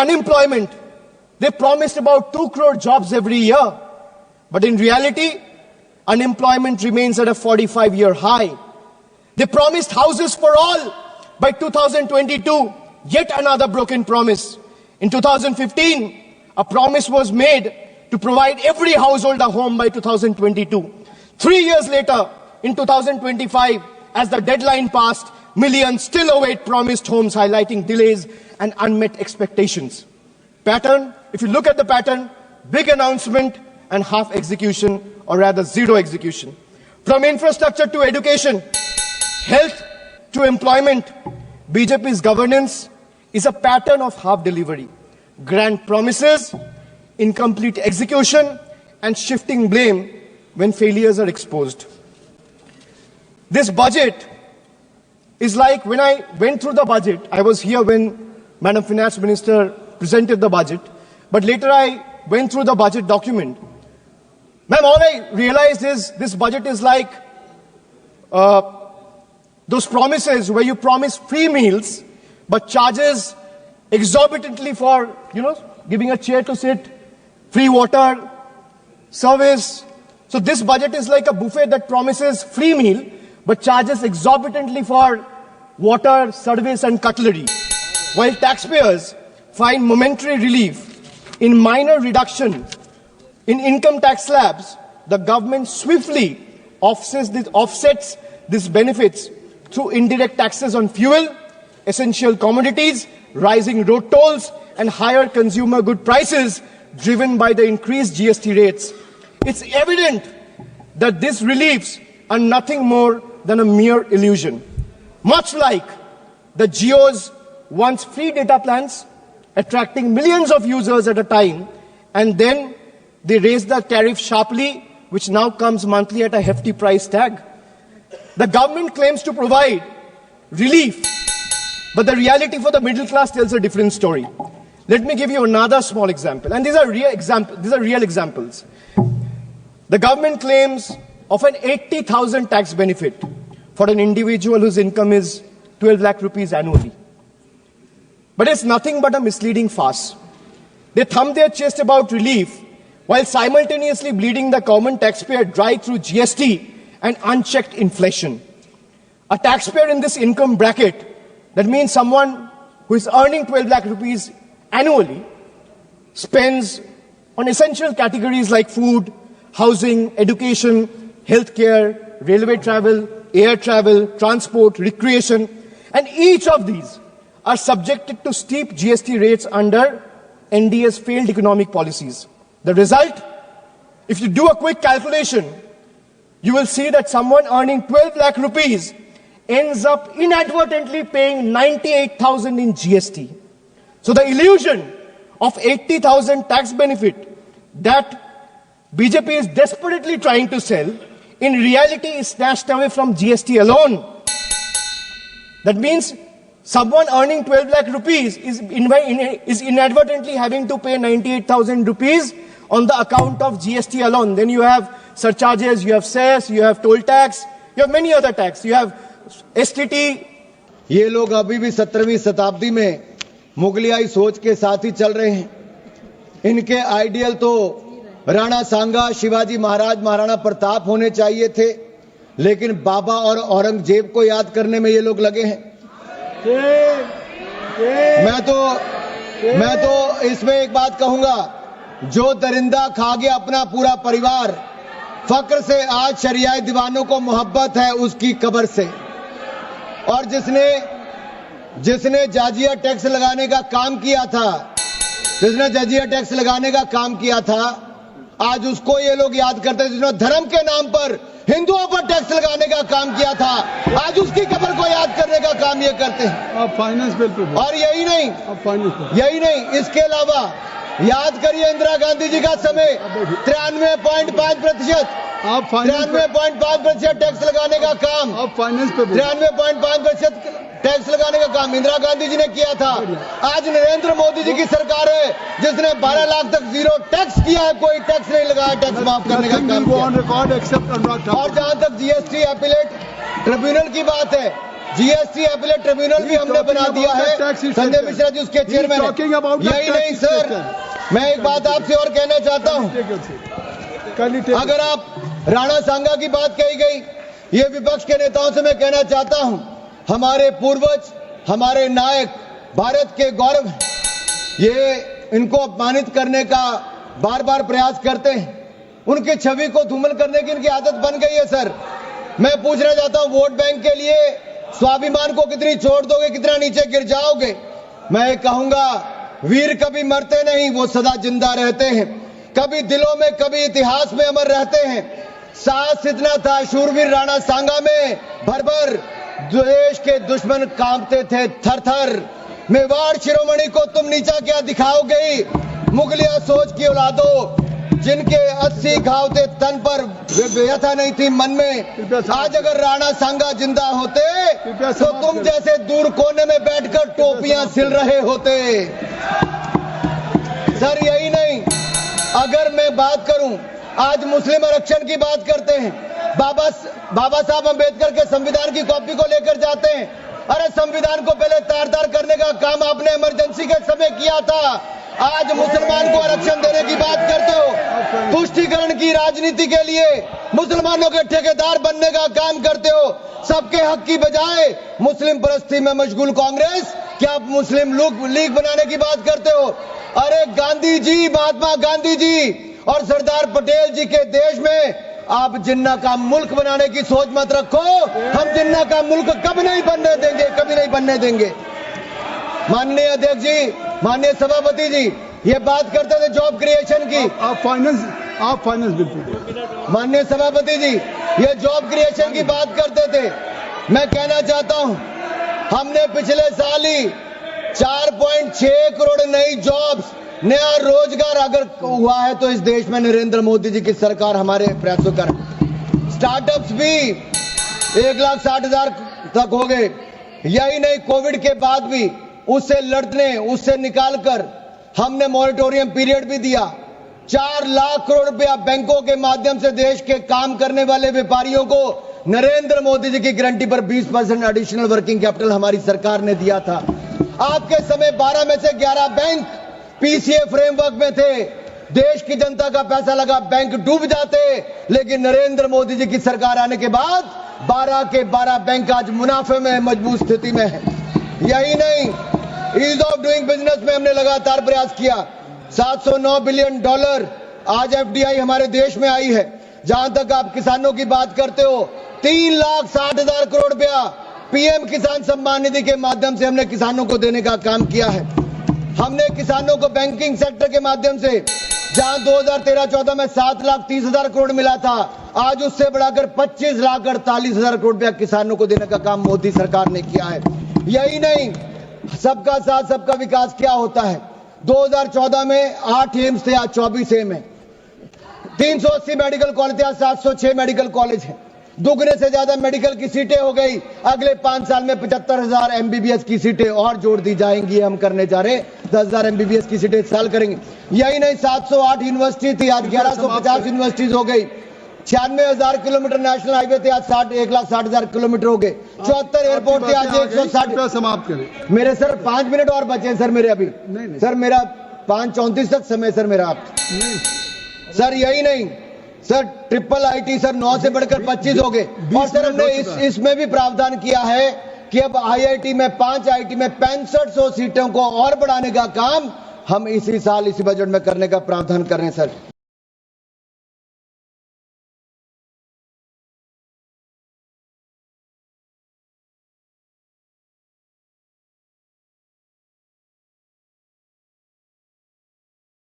unemployment. They promised about 2 crore jobs every year. But in reality, unemployment remains at a 45-year high. They promised houses for all by 2022. Yet another broken promise. In 2015, a promise was made to provide every household a home by 2022. 3 years later, in 2025, as the deadline passed, millions still await promised homes, highlighting delays and unmet expectations. Pattern, if you look at the pattern, big announcement and half execution, or rather zero execution. From infrastructure to education, health to employment, BJP's governance is a pattern of half delivery. Grand promises, incomplete execution, and shifting blame when failures are exposed. This budget is like when I went through the budget, I was here when Madam Finance Minister presented the budget, but later I went through the budget document. Ma'am, all I realized is this budget is like those promises where you promise free meals but charges exorbitantly for, giving a chair to sit, free water, service. So this budget is like a buffet that promises free meal but charges exorbitantly for water, service and cutlery. While taxpayers find momentary relief in minor reduction in income tax slabs, the government swiftly offsets these benefits through indirect taxes on fuel, essential commodities, rising road tolls, and higher consumer good prices driven by the increased GST rates. It's evident that these reliefs are nothing more than a mere illusion. Much like the Jio's once free data plans, attracting millions of users at a time, and then they raise the tariff sharply, which now comes monthly at a hefty price tag. The government claims to provide relief, but the reality for the middle class tells a different story. Let me give you another small example, and these are real examples. The government claims of an 80,000 tax benefit for an individual whose income is 12 lakh rupees annually. But it's nothing but a misleading farce. They thumb their chest about relief while simultaneously bleeding the common taxpayer dry through GST and unchecked inflation. A taxpayer in this income bracket, that means someone who is earning 12 lakh rupees annually, spends on essential categories like food, housing, education, healthcare, railway travel, air travel, transport, recreation, and each of these are subjected to steep GST rates under NDA's failed economic policies. The result, if you do a quick calculation, you will see that someone earning 12 lakh rupees ends up inadvertently paying 98,000 in GST. So the illusion of 80,000 tax benefit that BJP is desperately trying to sell, in reality is snatched away from GST alone. That means someone earning 12 lakh rupees is inadvertently having to pay 98,000 rupees on the account of GST alone. Then you have surcharges, you have cess, you have toll tax, you have many other tax, you have STT. ये लोग अभी भी 17वीं शताब्दी में मुगलियाई सोच के साथ ही चल रहे हैं। इनके आइडियल तो राणा सांगा, शिवाजी महाराज, महाराणा प्रताप होने चाहिए थे, लेकिन बाबा और औरंगजेब को याद करने में ये लोग लगे हैं। मैं तो इसमें एक बात कहूंगा, जो दरिंदा खा गया अपना पूरा परिवार, फक्र से आज शरियाए दीवानों को मोहब्बत है उसकी कब्र से। और जिसने जाजिया टैक्स लगाने का काम किया था, आज उसको ये लोग याद करते हैं। जिसने धर्म के नाम पर हिंदुओं पर टैक्स लगाने का काम किया था, आज उसकी कब्र को याद करने का काम ये करते हैं। फाइनेंस बिल पे और यही नहीं, इसके अलावा याद करिए इंदिरा गांधी जी का समय 93.5% 93.5% टैक्स लगाने का काम, 93.5% टैक्स लगाने का काम इंदिरा गांधी जी ने किया था। आज नरेंद्र मोदी जी की सरकार है जिसने 12 लाख तक जीरो टैक्स किया है, कोई टैक्स नहीं लगाया, टैक्स माफ करने का काम किया। और जहां तक GST अपीलेट ट्रिब्यूनल की बात है, जीएसटी अपीलेट ट्रिब्यूनल भी हमने बना दिया है। संजय मिश्रा जी उसके चेयरमैन हैं। यही नहीं सर, मैं एक बात आपसे और कहना चाहता हूं। अगर आप राणा सांगा की बात कही गई, ये विपक्ष के नेताओं से मैं कहना चाहता हूं, हमारे पूर्वज, हमारे नायक भारत के गौरव हैं। ये इनको अपमानित करने का बार बार प्रयास करते हैं। उनकी छवि को धूमिल करने की इनकी आदत बन गई है सर। मैं पूछना चाहता हूं, वोट बैंक के लिए स्वाभिमान को कितनी छोड़ दोगे, कितना नीचे गिर जाओगे? मैं कहूंगा, वीर कभी मरते नहीं, वो सदा जिंदा रहते हैं। कभी दिलों में, कभी इतिहास में अमर रहते हैं। साहस इतना था शूरवीर राणा सांगा में, भर भर देश के दुश्मन कांपते थे थर थर। मेवाड़ शिरोमणि को तुम नीचा क्या दिखाओगे? मुगलिया सोच की औलादो, जिनके 80 घाव थे तन पर, व्यथा नहीं थी मन में। आज अगर राणा सांगा जिंदा होते तो तुम जैसे दूर कोने में बैठकर टोपियां सिल रहे होते। सर यही नहीं, अगर मैं बात करूं, आज मुस्लिम आरक्षण की बात करते हैं, बाबा साहब अंबेडकर के संविधान की कॉपी को लेकर जाते हैं। अरे संविधान को पहले तार तार करने का काम आपने इमरजेंसी के समय किया था। आज मुसलमान को आरक्षण देने की बात करते हो। तुष्टीकरण की राजनीति के लिए मुसलमानों के ठेकेदार बनने का काम करते हो। सबके हक की बजाय मुस्लिम परस्ती में मशगूल कांग्रेस, क्या आप मुस्लिम लीग बनाने की बात करते हो? अरे गांधी जी, महात्मा गांधी जी और सरदार पटेल जी के देश में आप जिन्ना का मुल्क बनाने की सोच मत रखो। हम जिन्ना का मुल्क कभी नहीं बनने देंगे, कभी नहीं बनने देंगे। माननीय अध्यक्ष जी, माननीय सभापति जी, ये बात करते थे जॉब क्रिएशन की। आप फाइनेंस बिल्कुल। माननीय सभापति जी, ये जॉब क्रिएशन की बात करते थे। मैं कहना चाहता हूं, हमने पिछले साल ही 4.6 करोड़ नई जॉब्स, नया रोजगार अगर हुआ है तो इस देश में नरेंद्र मोदी जी की सरकार हमारे प्रयासों कर। स्टार्टअप्स भी 1,60,000 तक हो गए। यही नहीं, कोविड के बाद भी उससे लड़ने, उससे निकालकर हमने मॉरिटोरियम पीरियड भी दिया। 4 लाख करोड़ रुपया बैंकों के माध्यम से देश के काम करने वाले व्यापारियों को नरेंद्र मोदी जी की गारंटी पर 20% एडिशनल वर्किंग कैपिटल हमारी सरकार ने दिया था। आपके समय 12 में से 11 बैंक पीसीए फ्रेमवर्क में थे। देश की जनता का पैसा लगा, बैंक डूब जाते, लेकिन नरेंद्र मोदी जी की सरकार आने के बाद 12 के 12 बैंक आज मुनाफे में, मजबूत स्थिति में है। यही नहीं, ईज ऑफ डूइंग बिजनेस में हमने लगातार प्रयास किया। $709 बिलियन आज एफडीआई हमारे देश में आई है। जहां तक आप किसानों की बात करते हो, 3,60,000 करोड़ रुपया पीएम किसान सम्मान निधि के माध्यम से हमने किसानों को देने का काम किया है। हमने किसानों को बैंकिंग सेक्टर के माध्यम से, जहां 2013-14 में 7,30,000 करोड़ मिला था, आज उससे बढ़ाकर 25,48,000 करोड़ रुपया किसानों को देने का काम मोदी सरकार ने किया है। यही नहीं, सबका साथ सबका विकास क्या होता है? 2014 में 8 एम्स थे, आज 24 एम्स है। 380 मेडिकल कॉलेज थे, आज 706 मेडिकल कॉलेज है। दुगने से ज्यादा मेडिकल की सीटें हो गई। अगले 5 साल में 75,000 एमबीबीएस की सीटें और जोड़ दी जाएंगी। हम करने जा रहे 10,000 एमबीबीएस की सीटें इस साल करेंगे। यही नहीं, 708 यूनिवर्सिटी थी, आज 1150 यूनिवर्सिटीज हो गई। 96,000 किलोमीटर नेशनल हाईवे थे, आज 1,60,000 किलोमीटर हो गए। 74 एयरपोर्ट थे, आज 160। समाप्त करें मेरे सर 5 मिनट और बचे सर मेरे अभी। नहीं। सर मेरा 5:34 तक समय सर मेरा। आप सर यही नहीं सर, ट्रिपल आईटी सर 9 से बढ़कर 25 हो गए। और सर हमने इसमें भी प्रावधान किया है कि अब आईआईटी में 5 आईटी में 6500 सीटों को और बढ़ाने का काम हम इसी साल इसी बजट में करने का प्रावधान कर रहे हैं सर।